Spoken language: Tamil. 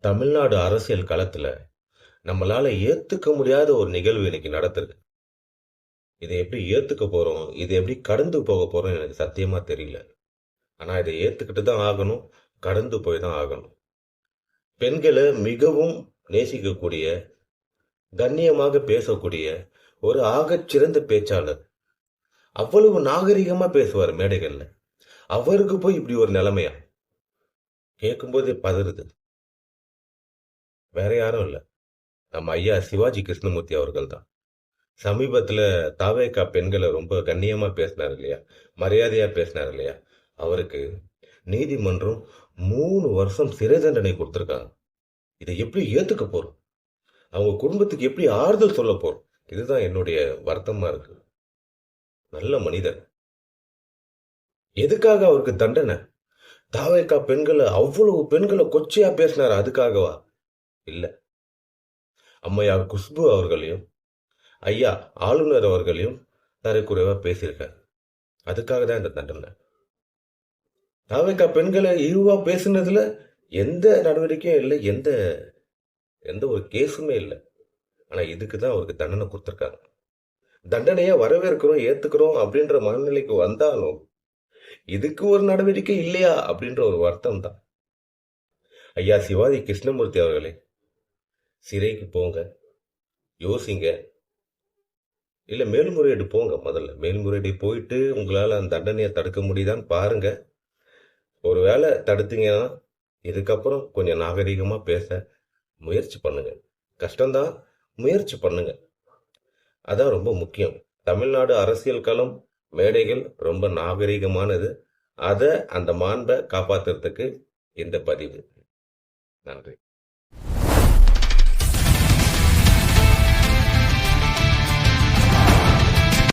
தமிழ்நாடு அரசியல் களத்துல நம்மளால ஏத்துக்க முடியாத ஒரு நிகழ்வு இன்னைக்கு நடக்குது. இதை எப்படி ஏத்துக்க போறோம்? இதை எப்படி கடந்து போக போறோம்? எனக்கு சத்தியமா தெரியல. ஆனா இதை ஏத்துக்கிட்டு தான் ஆகணும். கடந்து போய் தான் ஆகணும். பெண்களை மிகவும் நேசிக்கக்கூடிய, கண்ணியமாக பேசக்கூடிய ஒரு ஆகச் சிறந்த பேச்சாளர். அவ்வளவு நாகரிகமா பேசுவார் மேடைகள்ல. அவருக்கு போய் இப்படி ஒரு நிலைமையா? கேட்கும்போதே பதறுது. வேற யாரும் இல்ல. நம்ம ஐயா சிவாஜி கிருஷ்ணமூர்த்தி அவர்கள் தான். சமீபத்துல தாவேகா பெண்களை ரொம்ப கண்ணியமா பேசினார் இல்லையா? மரியாதையா பேசினார் இல்லையா? அவருக்கு நீதிமன்றம் 3 வருஷம் சிறை தண்டனை கொடுத்திருக்காங்க. இதை எப்படி ஏத்துக்க போறோம்? அவங்க குடும்பத்துக்கு எப்படி ஆறுதல் சொல்ல போறோம்? இதுதான் என்னுடைய வருத்தமா இருக்கு. நல்ல மனிதர். எதுக்காக அவருக்கு தண்டனை? தாவேகா பெண்களை அவ்வளவு பெண்களை கொச்சையா பேசினார் அதுக்காகவா? இல்ல. அம்மையார் குஷ்பு அவர்களையும் ஐயா ஆளுநர் அவர்களையும் தரைக்குறைவா பேசியிருக்காரு. அதுக்காக தான் இந்த தண்டனை. தாவேக்கா பெண்களை இழிவா பேசுனதுல எந்த நடவடிக்கையும் இல்லை, எந்த எந்த ஒரு கேஸுமே இல்லை. ஆனா இதுக்கு தான் அவருக்கு தண்டனை கொடுத்துருக்காங்க. தண்டனையை வரவேற்கிறோம், ஏத்துக்கிறோம் அப்படின்ற மனநிலைக்கு வந்தாலும் இதுக்கு ஒரு நடவடிக்கை இல்லையா அப்படின்ற ஒரு வருத்தம் தான். ஐயா சிவாஜி கிருஷ்ணமூர்த்தி அவர்களே, சிறைக்கு போங்க, யோசிங்க, இல்ல மேல்முறையீடு போங்க. முதல்ல மேல்முறையீடு போயிட்டு உங்களால அந்த தண்டனையை தடுக்க முடியுதான்னு பாருங்க. ஒருவேளை தடுத்தீங்கன்னா இதுக்கப்புறம் கொஞ்சம் நாகரிகமா பேச முயற்சி பண்ணுங்க. கஷ்டம்தான், முயற்சி பண்ணுங்க. அதான் ரொம்ப முக்கியம். தமிழ்நாடு அரசியல் களம், மேடைகள் ரொம்ப நாகரிகமானது. அதை அந்த மாண்பை காப்பாத்துறதுக்கு இந்த பதிவு. நன்றி.